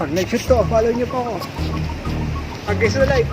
Pag nag-shoot ko, follow nyo po ako. Pag guys na live.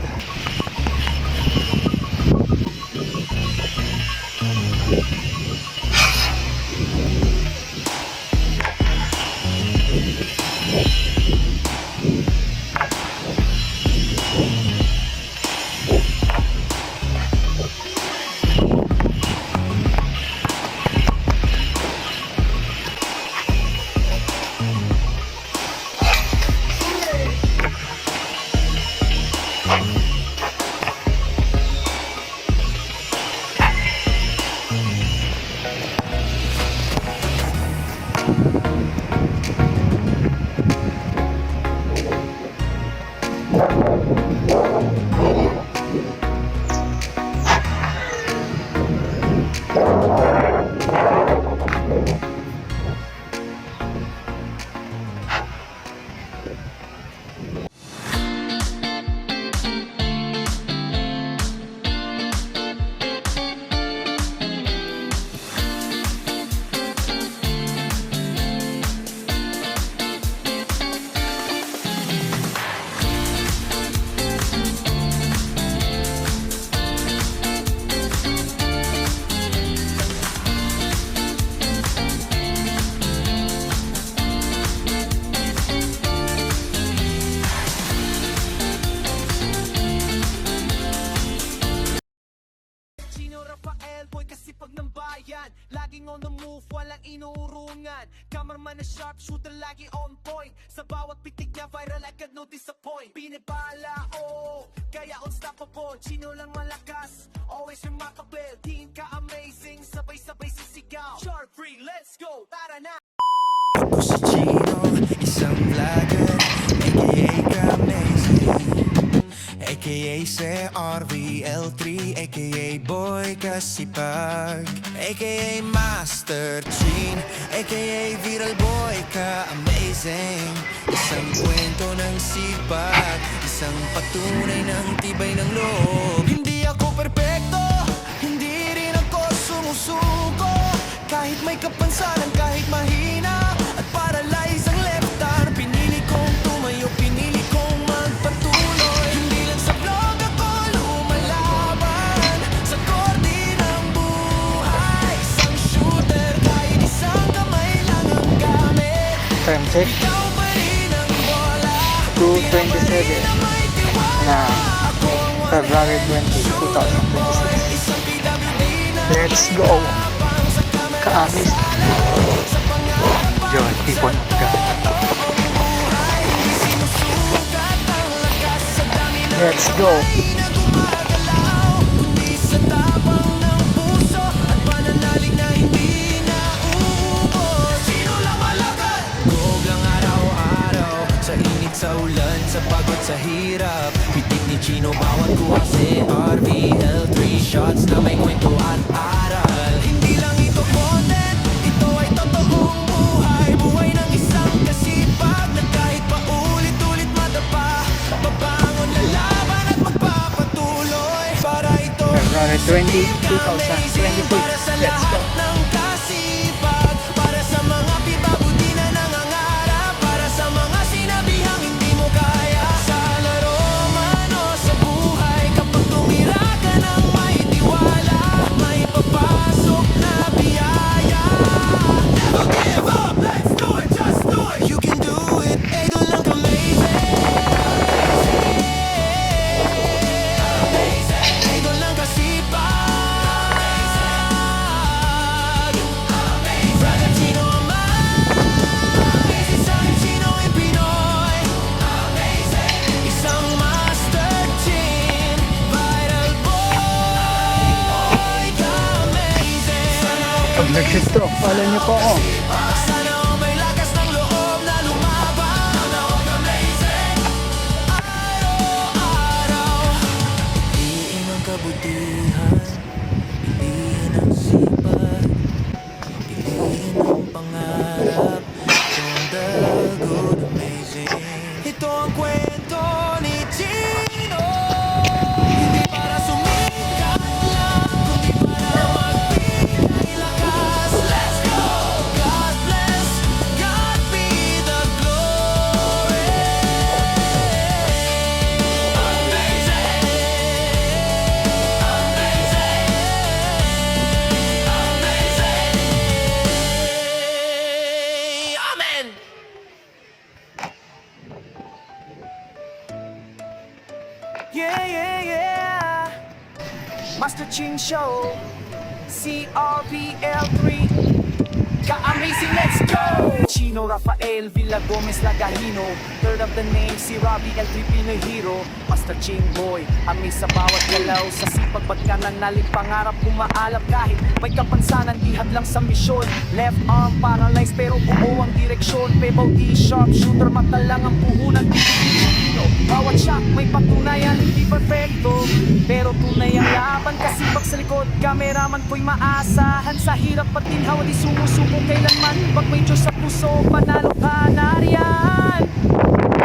Laging on the move, walang inuurungan. Cameraman na sharpshooter, lagi on point. Sa bawat pitik niya, viral agad, no disappoint. Pinipala, oh, kaya unstoppable. Chino lang malakas, always remarkable. Teen ka amazing, sabay-sabay sisigaw. Sharp free, let's go, tara na. Ako si Chino, isang vlogger, aka ka-amazing, aka si RVL3, aka Boy Kasipag, aka Master Chin, aka Viral Boy ka-amazing. Isang kwento ng sipag, isang patunay ng tibay ng loob. Hindi ako perpekto, hindi rin ako sumusuko. Kahit may kapansanan, kahit mahina at paralyze ang left arm, pinili kong tumayo, pinili kong magpatuloy. Hindi lang sa vlog ako lumalaban, sa korte ng buhay. Isang shooter, kahit isang kamay lang ang gamit. Time check. Ikaw pa rin ang bola, 2:27 na February 20, 2026. Let's go! Kaamis. John, tipon ka. Let's go! Sa ulan, sa pagod, sa hirap, pitik ni Chino bawat kuwase. RVL 3 shots na may kwento at aral. Hindi lang ito content, ito ay totoong buhay. Buhay ng isang kasipag na kahit paulit-ulit madapa, babangon, lalaban at magpapatuloy. Para ito February 20, 2026. Let's go! ng kasipag, para sa mga pibabuti na nangangarap, para sa mga sinabihang hindi mo kaya. Sa laro man o sa buhay, kapag tumira ka ng may tiwala, may papasok na biyaya. Never give up, let's do it, just do it. You can do it, ito lang ka-amazing. Ito lang kasipag. Brother Chino amazing, isang Chino ay Pinoy. Isang Master Chin, Viral Boy ka-amazing. Pag nag-shoot ko, follow nyo po ako. Sana may lakas ng loob na lumaban. Araw-araw, piliin ang kabutihan, piliin ang sipag, piliin ang pangarap. Don't the good amazing. Ito ang kwento ni Chino, hindi para sumikat lang, kundi para magbigay lakas. Let's go! Yeah, yeah, yeah. Master Ching Show, CRPL3. Ka-amazing, let's go! Chino Rafael Villa Gomez Lagahino, third of the name, si Robbie El Tripino Hero. Master Ching Boy, amaze sa bawat galaw. Sa sipag ba't ka nangaling pangarap kumaalap. Kahit may kapansanan, ihad lang sa misyon. Left arm paralyzed pero buo ang direksyon. Pebble D, sharp shooter, mata lang ang puhunan. Bawat shot may patunayan, hindi perfecto pero tunay ang laban, kasipag sa likod. Kameraman ko'y maasahan. Sa hirap at ginhawa di sumusuko kailanman. Pag may Diyos sa puso, panalo ka na riyan.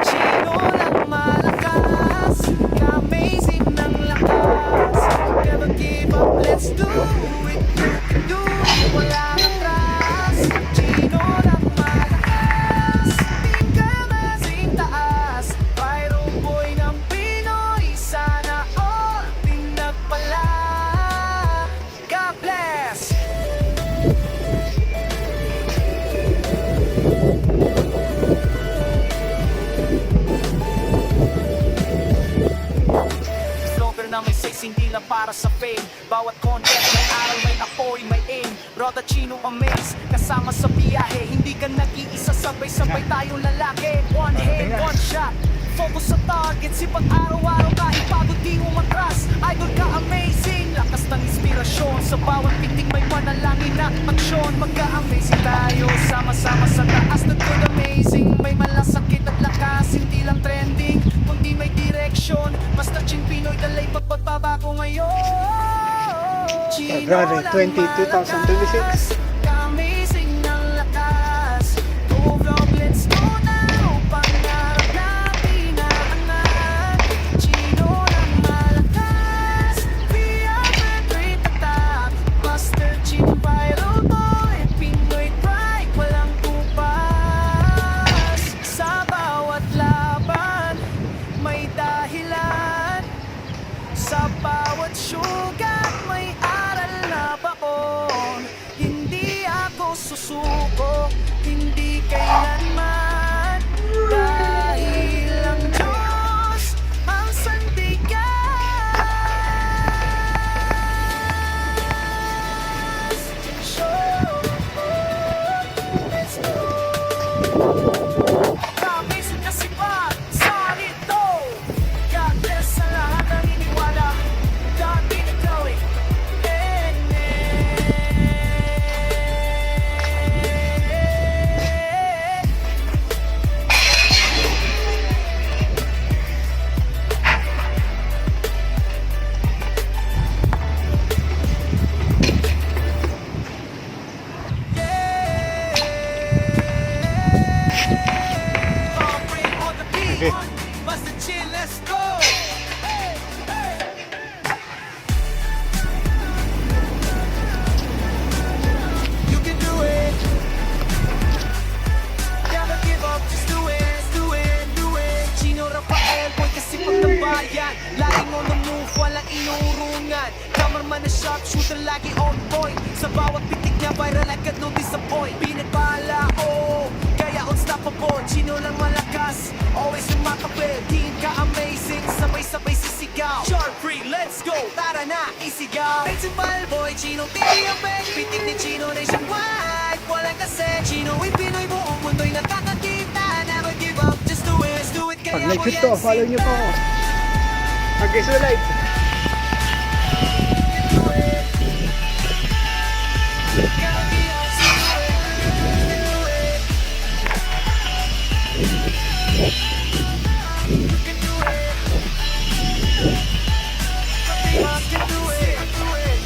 Chino lang malakas, ka-amazing ng lakas. Never give up, let's do it. You can do it, walang atras. Chino lang malakas, di ka masing taas. Viral boy ng Pinoy, sana all pinagpala. God bless! Vlogger na may says, hindi lang para sa fame. Bawat content may aral, may apoy, may aim. Brother Chino amaze, kasama sa biyahe. Hindi ka nag-iisa, sabay-sabay tayong lalaki. One hand, one shot, focus sa target. Sipag araw-araw kahit pagod di umatras. Idol ka amazing, lakas ng inspirasyon. Sa bawat pitik may panalangin at aksyon. Magka-amazing tayo, sama-sama sa taas ng good amazing. May malasakit at lakas, hindi lang trending kundi may direksyon. Basta Ching Pinoy, dalay pagpagbabago ngayon. February 20, 2026. Amazing ng lakas. Go vlog, let's go now. Pangarap na pinaangat. Chino lang malakas. We are very tatak. Master Ching viral boy. Pinoy pride, walang tupas. Sa bawat laban, may dahilan. Sa bawat sugat, may aral na baon. Hindi ako susuko, hindi kailanman. Dahil ang Diyos ang sandigan. Show, let's go. Promise kasi pa sa nito. God bless sa lahat ng iniwala. God be the glory. Okay. Master Chill, let's go. You can do it. Never give up, just do it, do it, do it. Chino Rafael, boy kasi pagtabayan. Laging on the move, walang inuurungan. Cameraman na sharp shooter, lagi on point. Sa bawat pitik niya, viral agad, no disappoint. Pinagpala, oh, kaya unstoppable. Chino lang malakas, always umakapil. Team ka amazing, sabay-sabay sisigaw. Sharp free, let's go, tara na, isigaw. Principal boy, Chino TV ang bag. Pitik ni Chino nationwide, walang kasi. Chino ay Pinoy, buong mundo'y nakakakita. Never give up, just do it, let's do it. Pag Kaya like mo it to, yan, follow nyo po ako. Mag-isolate.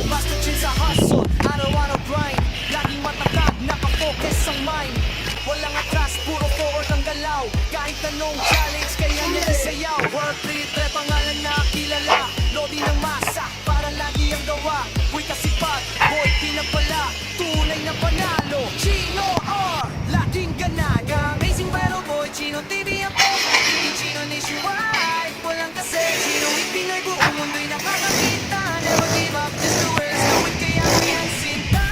Master Chill sa hustle, araw-araw grind. Laging matatag, nakafocus ang mind. Walang atras, puro forward ang galaw. Kahit anong challenge, kaya niya isayaw. World trip, rap pangalan na kilala. Lodi ng masa, para lagi ang gawa. Boy kasipag, boy pinagpala. Tunay na panalo, Chino R, laging ganaga. Amazing battle boy, Chino TV ang peg. Chino nationwide, walang kasi. Chino ipinay, buong mundo'y nakakakita. Never give up, just do it, let's do it. Kaya mo yan sinta.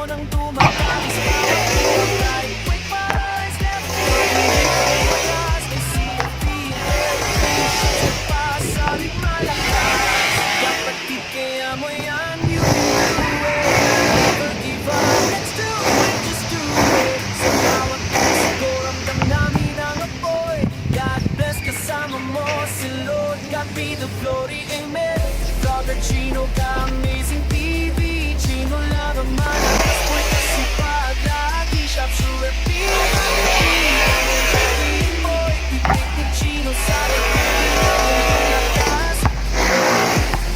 nang dumadami sa bawat buhay. Wake my eyes, never feel Cause they see the feeling Pasalit malakas Kapatid kaya mo yan, you can do it Never give up, let's do it, just do it Sa bawat puso ramdam namin ang apoy God bless kasama mo si Lord God be the glory, amen Vlogger Chino ka, amazing TV Chino lang ang malakas Boy kasi pag lagi shop sure Boy, titik ni Chino sa lakas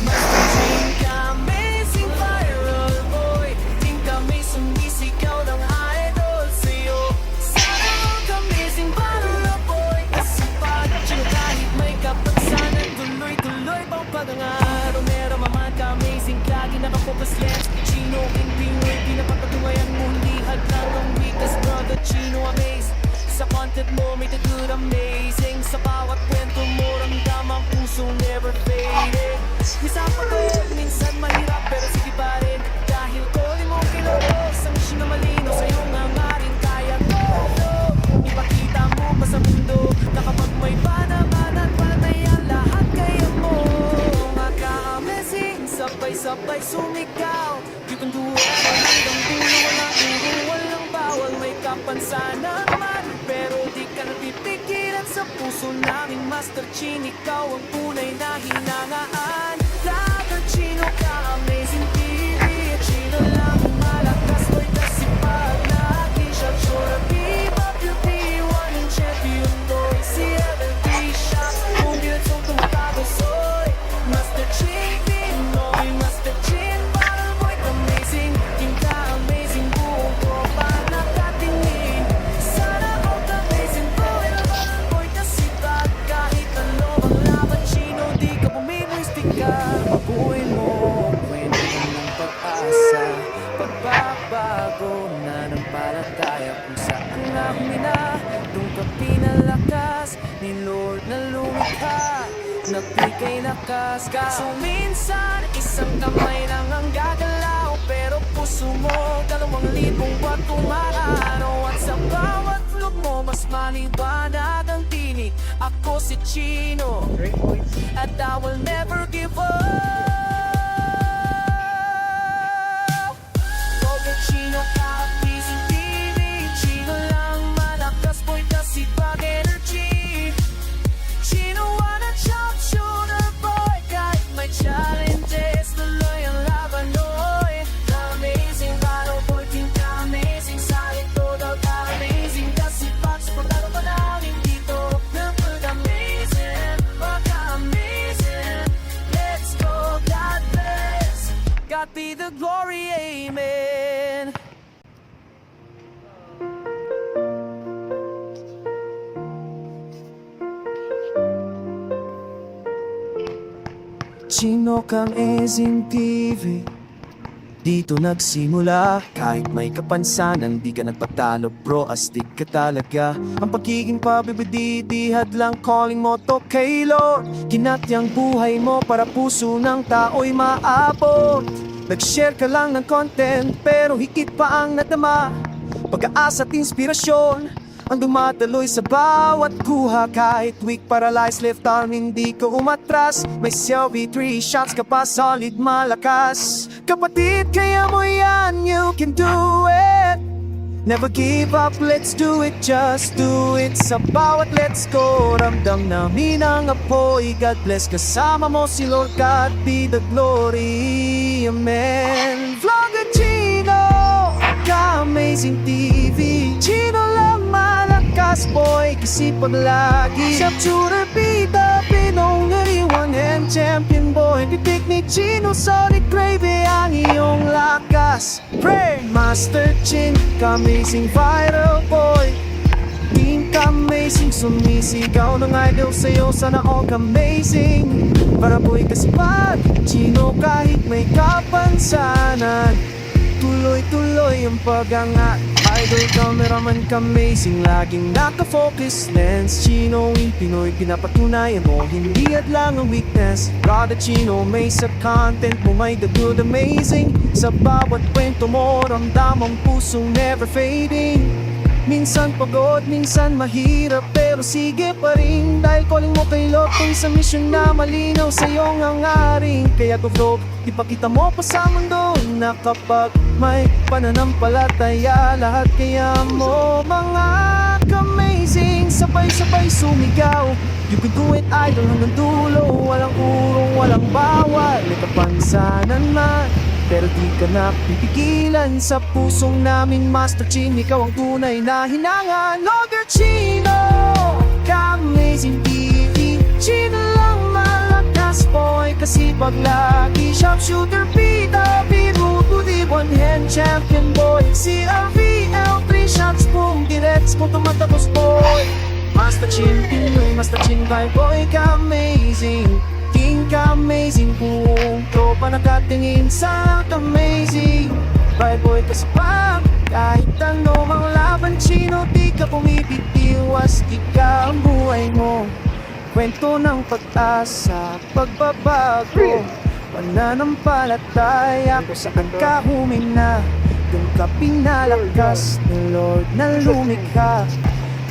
Master Chin ka, amazing viral boy Ting kami sumisigaw ng idol sa'yo Sana mag-amazing viral boy Kasi pag Chino kahit may kapansanan Tuloy-tuloy pang pagangar Romero maman ka, amazing lagi nakapokus lens Chino in Pinoy, pinapatatuwayan mo Hindi hadlang ang weakness brother Chino amaze Sa content mo may the good amazing Sa bawat kwento mo ramdam ang puso never faded Minsan pagod, minsan mahirap pero sige pa rin Dahil tuloy mo kilos Ang mission na malino sa'yo nga nga rin kaya go Ipakita mo pa sa mundo Na kapag may panaman panayan lahat kaya mo Mga ka-amazing, sabay-sabay sumigaw You can do it, hanggang dulo walang guru, walang bawal May kapansanan man, pero di ka natitigilan Sa puso naming Master Chin, ikaw ang tunay na hinangaan Vlogger Chino ka, amazing TV Chino lang ang malakas, boy kasi pag lagi siya Sure, viva, beauty, one and champion boy Si LLB Shop, kung gilsong tumatago soy Master Chin, Pinoy, Master Chin Viral boy, amazing Team ka, amazing, buong tropa nakatingin Sana all amazing boy Viral boy kasi pag kahit ano ang laban Chino, di ka bumimistik ka Baguhin mo, kwento ng pag-asa Pagbabago na ng palataya Kung saan nga humina Doon ka pinalakas Ni Lord na lumikha Nagbigay lakas Kaso minsan isang kamay lang ang gagalaw Pero puso mo 2,000 buwan tumaraw At sa bawat vlog mo mas maliwanag ang tinig Ako si Chino At I will never give up Vlogger Chino ka, amazing TV Chino lang malakas boy kasi pag energy Chino wanna chop shooter boy Kahit may challenges tuloy ang laban oy Amazing battle boy, team ka amazing Sa ito daw ka amazing Kasi pag sa pagdalo pa namin dito Napag amazing, pagka-amazing Let's go, God bless God be the glory, amen Chino kang amazing TV Dito nagsimula Kahit may kapansanan Di ka nagpatalo bro Astig ka talaga Ang pagiging pabibididihad lang Calling mo to kay Lord Kinatyang buhay mo Para puso ng tao'y maabot Nag-share ka lang ng content Pero higit pa ang nadama Pag-aasa at inspirasyon ang dumadaloy sa bawat kuha Kahit weak, paralyzed, left arm Hindi ka umatras May selfie, 3 shots ka pa Solid, malakas Kapatid, kaya mo yan You can do it Never give up, let's do it Just do it Sa bawat let's go Ramdam namin ang apoy God bless kasama mo si Lord God be the glory Amen Vlogger Chino Ka-amazing TV Chino lang malakas boy Kasi pag lagi Shop shooter bida Pinong ngariwan and champion boy Titik ni Chino Solid gravy ang iyong lakas Pray Master Chin Ka-amazing viral boy Team ka-amazing Sumisigaw ng idol sa'yo Sana all ka-amazing Para boy kasi pag Chino kahit may kapansanan Tuloy-tuloy ang pagangat Idol, cameraman, amazing, laging naka-focus lens. Chino, yung Pinoy, pinapatunayan mo, hindi at lang ang weakness. Kada Chino, may sa content mo, may the good amazing. Sa bawat kwento mo, ramdam ang pusong never fading. Minsan pagod, minsan mahirap, pero sige pa rin. Dahil calling mo kay Lord kung sa mission na malinaw sa iyong hangarin. Kaya to vlog, ipakita mo pa sa mundo na kapag may pananampalataya, lahat kaya mo mga amazing. Sabay-sabay sumigaw, you can do it idol hanggang dulo. Walang urong, walang bawal, may kapansanan man, pero di ka na pipigilan. Sa pusong namin Master Chin, ikaw ang tunay na hinangan. Logger Chino, ka-amazing TV. Chino lang malakas boy, kasi pag lagi sharpshooter, pita, biro, tuloy one hand champion boy. Si RVL, 3 shots, boom, direct mo tumatapos boy. Master Chin Pinoy, Master Chin by boy, ka-amazing. King ka-amazing, buong tropa nakatingin sa amazing. Bye boy ka sa pag, kahit ano mang laban Chino, di ka pumipitiwas, di ka ang buhay mo. Kwento ng pag-asa, pagbabago, pananampalataya kung saan ka humina. Doon ka pinalakas ng Lord na lumikha.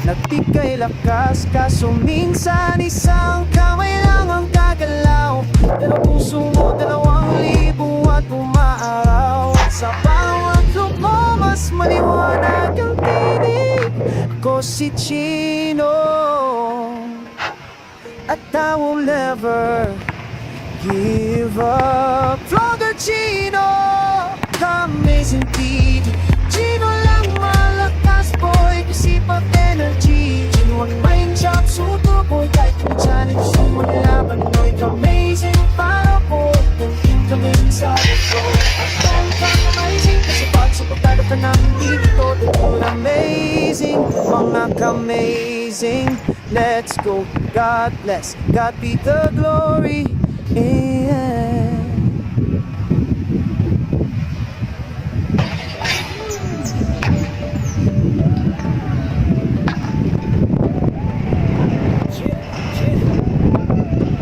Nagbigay lakas, kaso minsan isang kamay lang ang gagalaw. Pero puso mo 2,000 at umaaraw. Sa bawat lupo, mas maliwanag ang tinig ko si Chino. At I will never give up. Vlogger Chino, ka-amazing TV. Chino lang malakas boy, kasi pag energy. Chino ang mind shop, suto boy, kahit may challenge mo laban boy, ka-amazing para po. Kung kami sa ito, at ang ka-amazing, kasi pag supportado ka namin dito, all amazing, mga ka-amazing. Let's go, God bless, God be the glory. Yeah.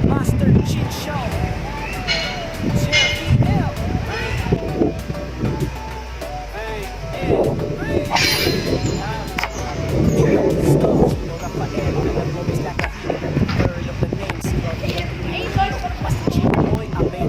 Master Chin Show. JPL.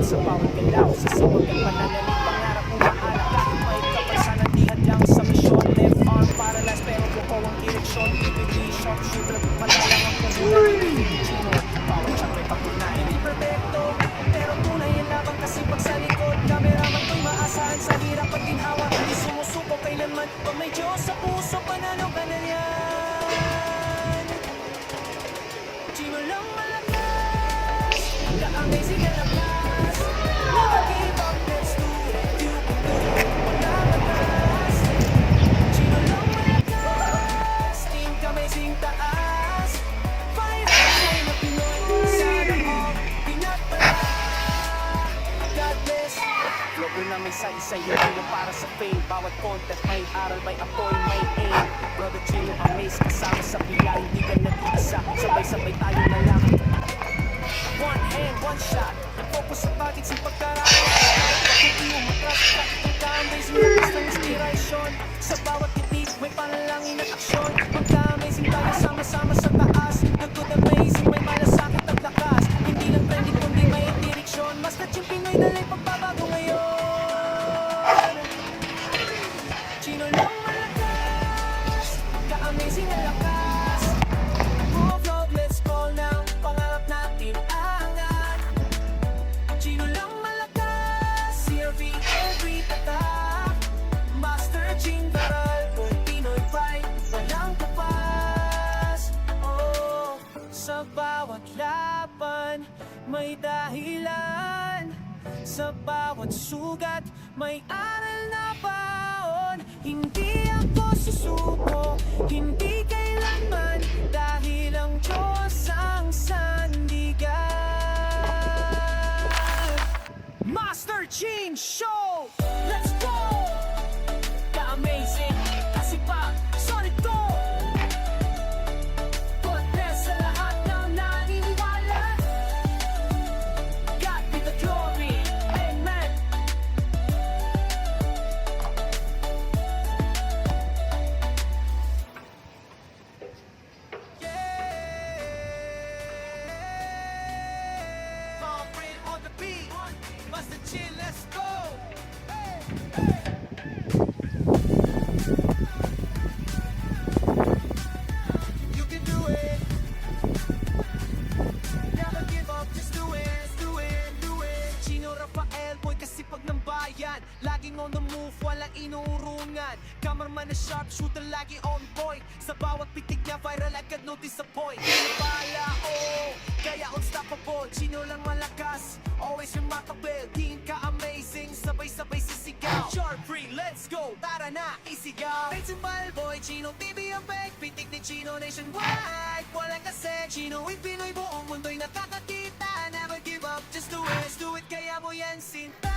Sa bawat galaw, sa sibag at pananalig, pangarap mo maala kahit may kapansanan, di hadlang sa misyon. Left arm paralyzed pero bukaw ang direksyon. PPD, sharpshooter, malalang ang kumulang. Chino, bawat siyang may patunay, hindi perfecto, pero tunay ang labang kasi pag sa likod. Cameraman ko'y maasahan sa hirap at ginhawa, hindi sumusuko kailanman. Pag may Diyos sa puso, panalo ka na yan. Chino lang malakas, ka-amazing na lakas. Never give up, let's do it. You can do it, wala batas. Chino lang malakas, team ka-amazing taas. Fire ay na Pinoy, sana all pinagpala. God bless. Logo na may say-say, hindi lang para sa fame. Bawat content may aral, may apoy, may aim. Brother Chino, amaze, kasama sa pila, hindi ka nag-iisa. Sabay-sabay tayo na lang. One hand, one shot. Focus sa target, sa pagkarami. Hindi mo matras, kahit ang amazing lakas ng inspirasyon. Sa bawat titig, may panalangin at aksyon. Magka-amazing tayo, sama-sama sa taas. The good amazing, may malasakit at lakas. Hindi lang trending, kundi may direksyon. Master Chin Pinoy, dalay pagbabago ngayon. Chino lang malakas, ka-amazing na lakas. Vlog, let's go now, pangarap natin angat. Chino lang malakas, CRV every tatak. Master Chin Garal, kung Pinoy pride, walang kapas. Oh, sa bawat laban, may dahilan. Sa bawat sugat, may aral na baon. Hindi ako susuko, hindi kailanman, dahil ang Diyos ang sandigan. Master Chin Show! Let's go! Ka-amazing, kasi pa inuurungan. Cameraman na sharpshooter lagi on point. Sa bawat pitik niya viral agad no disappoint. Pinabala, oh, kaya unstoppable. Chino lang malakas, always remarkable. Tingin ka amazing, sabay-sabay sisigaw. Sharp free, let's go, tara na, isigaw. Principal boy, Chino TV ang peg. Pitik ni Chino nationwide. Walang kasi, Chino ay Pinoy, buong mundo'y nakakakita. Never give up, just do it, let's do it, kaya mo yan sinta.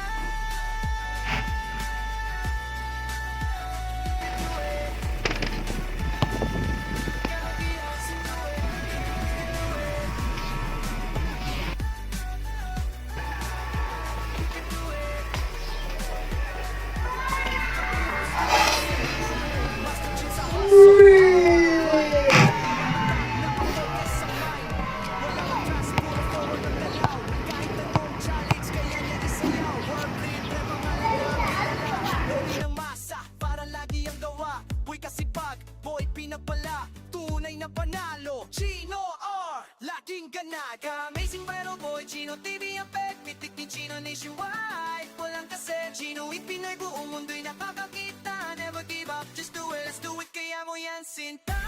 Chino R, laging ganag. Amazing battle boy, Chino TV ang peg. Pitik ni Chino nationwide. Walang kasi, Chino ipinay buong mundo'y nakakakita. Never give up, just do it, let's do it, kaya mo yan sinta.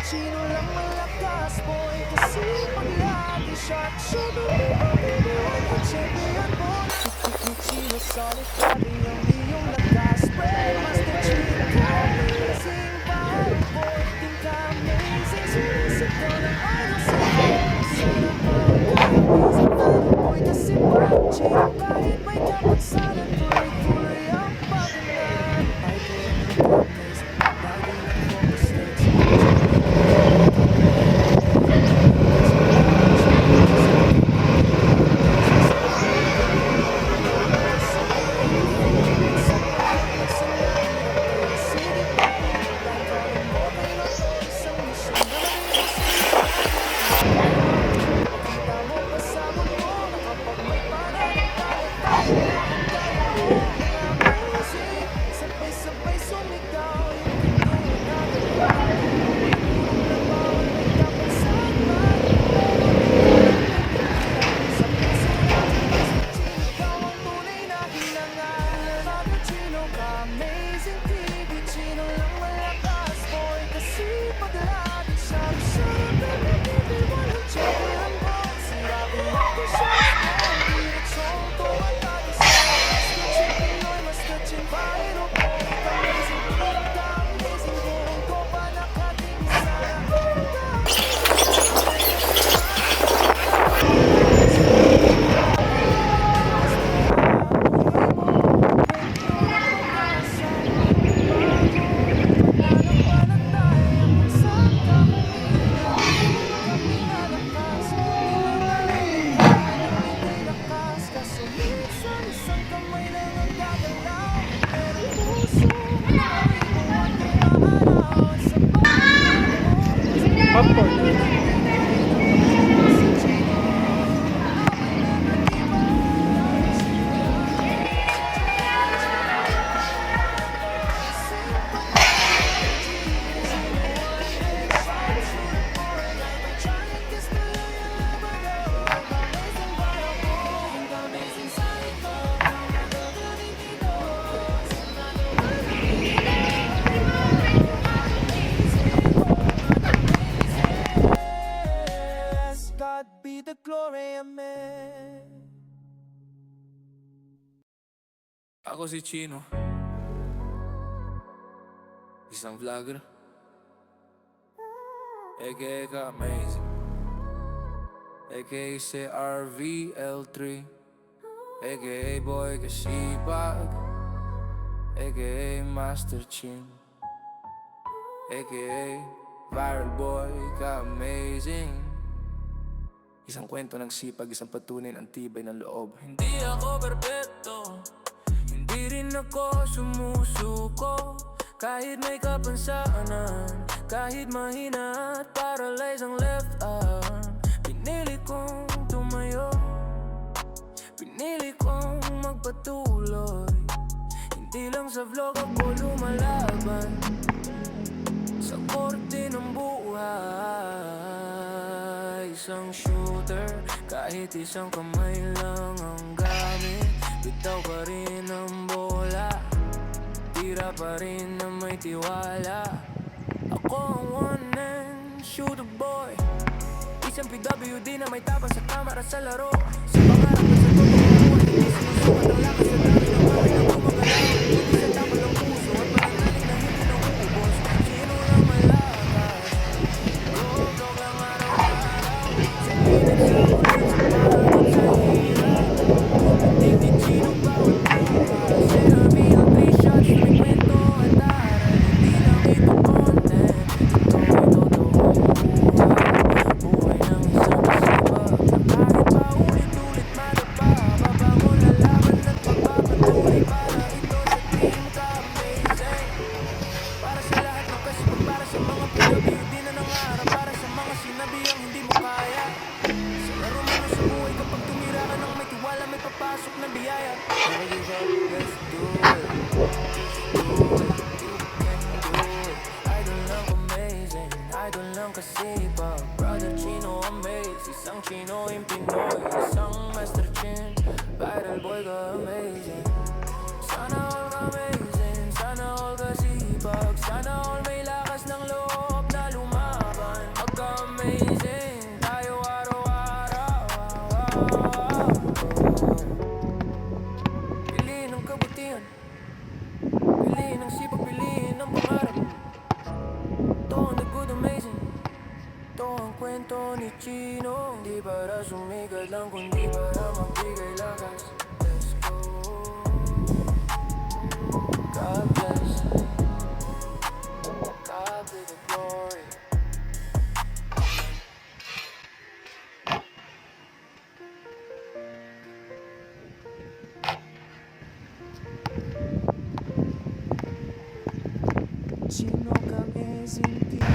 Chino lang malakas boy, kasi pag lagi shot, shooter, champion boy. Chino solid, grabe ang iyong lakas, spread master Chino, amazing battle boy, think ka amazing, sumisip ka ng idol sa sarap ang amazing battle boy, kasi pag Chino, kahit may kapagsanan, tuloy-tuloy ang pagkalan. I can't focus, lagi ang focus next. Ako si Chino, isang vlogger, aka ka-amazing, aka si RVL3, aka Boy Kasipag, aka Master Chin, aka Viral Boy Ka-amazing. Isang kwento ng sipag, isang patunin ang tibay ng loob. Hindi ako perpekto, hindi rin ako sumusuko. Kahit may kapansanan, kahit mahina at paralyze ang left arm. Pinili kong tumayo, pinili kong magpatuloy. Hindi lang sa vlog ako lumalaban, sa korte ng buhay. Isang shooter, kahit isang kamay lang ang gamit. Bitaw pa rin ang bola, tira pa rin na may tiwala. Ako ang one and shooter boy, isang PWD na may tapang sa kamera sa laro. Sa pangarap at sa totoo buhay, hindi sinusukat ang lakas sa dami ng kamay na gumagalaw. Hindi sa tapang ng puso at pananalig na hindi na uubos. Sino lang malakas, vlog lang araw-araw. Sa pilit sa ulit, sa parang sa hirap. Hindi Chino bawat bukas. Sinabi ang 3 shots, may kwento at taray. Hindi lang ito content, ito ay totoong buhay. Buhay ng isang kasipag, na kahit paulit-ulit madapa. Babangon lalaban at magpapatuloy para ito sa team ka-amazing. Para sa lahat ng kasipag, para sa mga PWD na nangarap, para sa mga sinabi ang hindi mo kaya. Sa laro mo sa buhay, kapag tumira ka ng may tiwala, may papasok na biyaya. Never give up, let's do it. Do it, you can do it. Idol lang amazing, idol lang kasipag. Brother Chino amaze, isang Chino in Pinoy, isang Master Chin, viral boy ka amazing. Sana all ka amazing, sana all kasipag, sana all may lakas ng loob na lumaban. Magka-amazing tayo araw-araw. Piliin ang kabutihan, piliin ang sipag, piliin ang pangarap. Ito ang the good amazing, ito ang kwento ni Chino. Hindi para sumigat lang, kundi para magbigay lakas. Let's go, God bless, God be the glory. Chino ka-amazing team,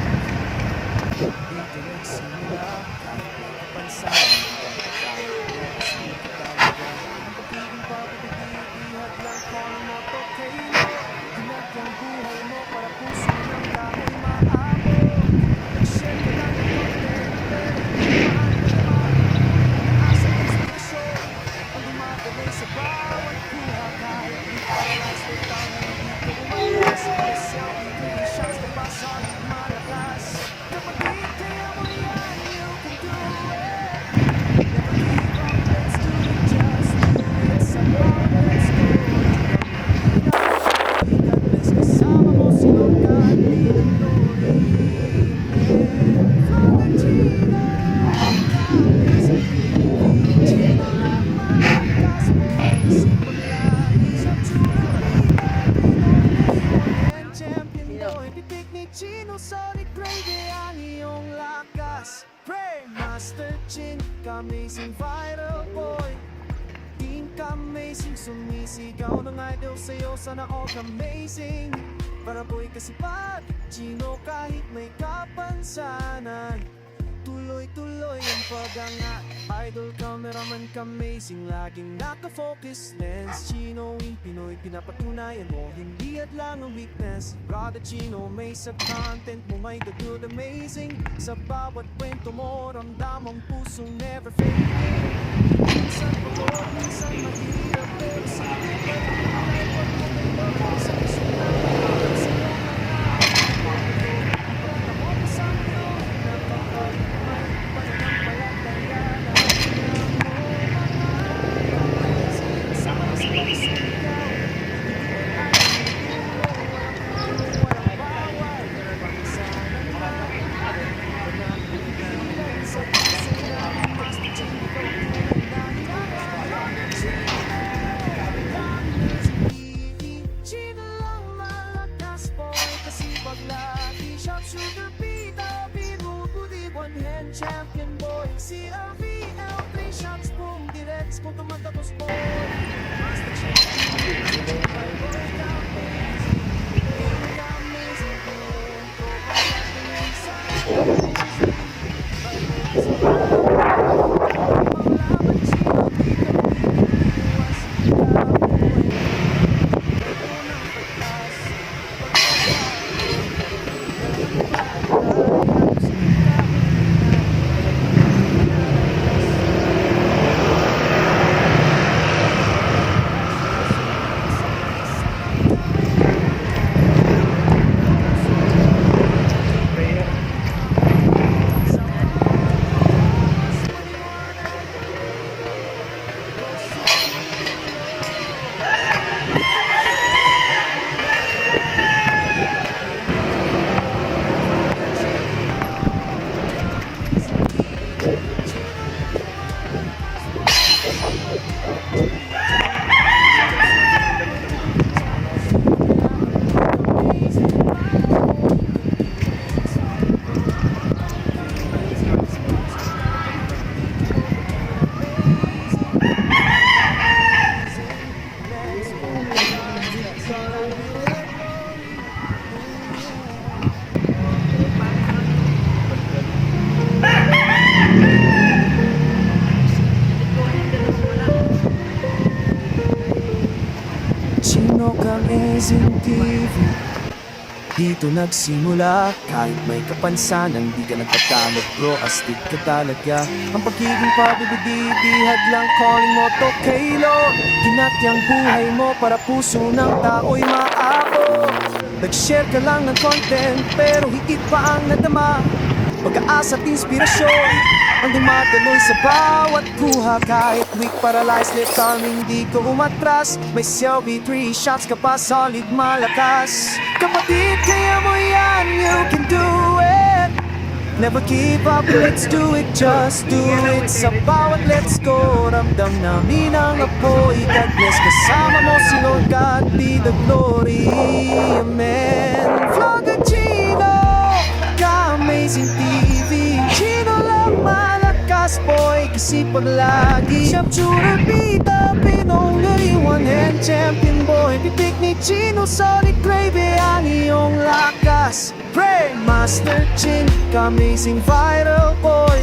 dito nagsimula, kahit may kapansanan. Kahit may asking ka talaga, ang pag-ibig papapag-iihat lang ko ang moto kayo. Ginagyang buhay mo para puso ng dahil maabot. Nag-share ka lang ng content, pero hindi naman naasa ng inspirasyon. Ang dumadalay sa bawat kuha, kahit di paralyzed with time, hindi ko umalas. Special shots na pasok malakas. Kapatid, kaya mo yan, you can do it. Never give up, let's do it, just do it. Sa bawat let's go. God bless, kasama mo si Lord God, be the glory. Father Chino, amazing Chino lang malakas mo. Simple lang, isang champion boy, titik ni Chino, Sonic Brady ang iyong lakas. Pray, Master Chin, ka-amazing viral boy. Team ka-amazing, sumisigaw ng idol sa'yo, sana all ka-amazing. Para boy kasipag, Chino kahit may kapansanan. Tuloy-tuloy ang pagangat, idol cameraman ka-amazing. Laging naka-focus lens, Chino in Pinoy, pinapatunayan mo, hindi at lang ang weakness. Brother Chino, may sa content mo, may the good amazing. Sa bawat kwento mo, ramdam ang pusong never fading. Minsan pagod, minsan mahirap, pero sa lupa, tunay pag kumilog, sa puso na mahirap sa iyong mga pagkamo mo sa mundo, napakot. Sama na sa champion boy CRVL 3 shots, boom, direts kung tumatapos boy Master champion by boy amazing boom tropa natin inside Chino Amazing TV Dito nagsimula Kahit may kapansanan Di ka nagpatamag bro Astig ka talaga Ang pagiging pabibidibihad lang Calling mo to kay Lord Ginatyang buhay mo Para puso ng tao'y maabot Nag-share ka lang ng content Pero higit pa ang nadama Pag-aasa at inspirasyon Ang dumadaloy sa bawat kuha Kahit weak, paralyzed, lethal Hindi ko umatras May selfie, 3 shots ka pa Solid, malakas Kapatid, kaya mo yan You can do it Never give up, let's do it Just do it Sa bawat let's go Ramdam namin ang apoy God bless Kasama mo si Lord God be the glory Amen Vlogger Chino Ka-amazing TV Chino lang malakas boy Kasi pag lagi Sharpshooter bida Pinonggay one hand champion boy Pitik ni Chino solid gravy Ang iyong lakas Pray Master Chin Ka-amazing viral boy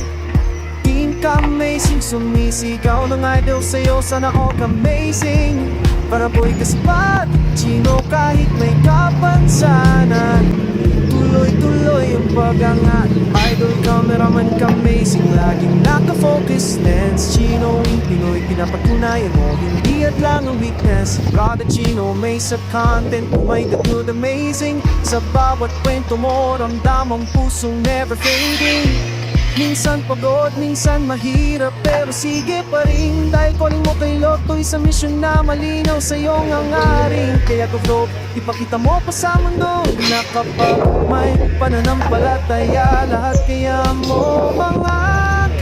Team ka-amazing Sumisigaw ng idol sa'yo Sana all ka-amazing Para boy kaspat Chino kahit may kapansanan Tuloy-tuloy ang pag-angat Idol cameraman ka-amazing Laging naka-focus lens Chino yung Pinoy Pinapatunayan mo Hindi at lang ang weakness Brother Chino may sa content Oh my God, good amazing Sa bawat kwento mo Ramdam ang pusong never fading Minsan pagod, minsan mahirap Pero sige pa rin Dahil calling mo kay Loto'y sa mission na malinaw Sa iyong hangarin Kaya go bro, ipakita mo pa sa mundo Na kapag may pananampalataya Lahat kaya mo mga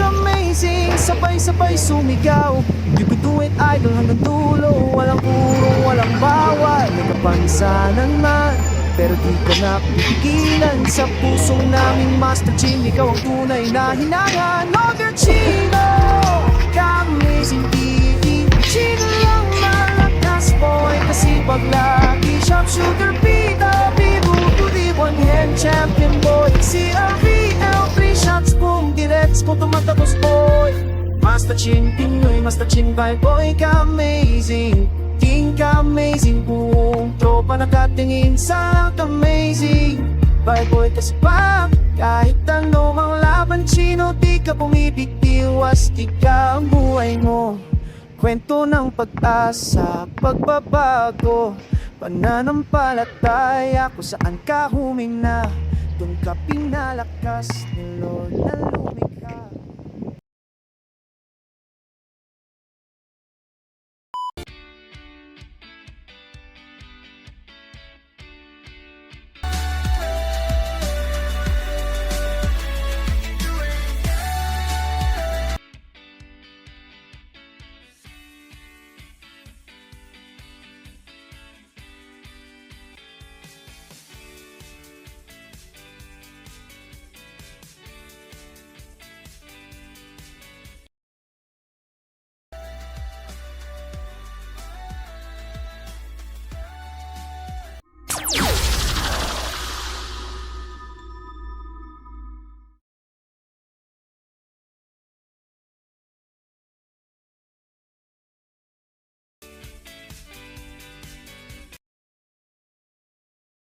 amazing Sabay-sabay sumigaw You can do it idol hanggang dulo Walang urong, walang bawal May kapansanan man Pero di ka na pipigilan Sa pusong naming Master Chin Ikaw ang tunay na hinangan Vlogger Chino Ka-amazing TV Chino lang malakas boy Kasi pag lagi Sharpshooter bida Bibubuti one hand champion boy CRVL 3 shots boom Direts kung tumatapos boy Master Chin Pinoy Master Chin by boy Ka-amazing King ka-amazing Buong tropa nakatingin sa amazing By boy kasi pa Kahit ano ang laban Chino Di ka bumibigtiw Astig ka ang buhay mo Kwento ng pag-asa Pagbabago Pananampalataya Kung saan ka humina Doon ka pinalakas Ni Lord na lumikha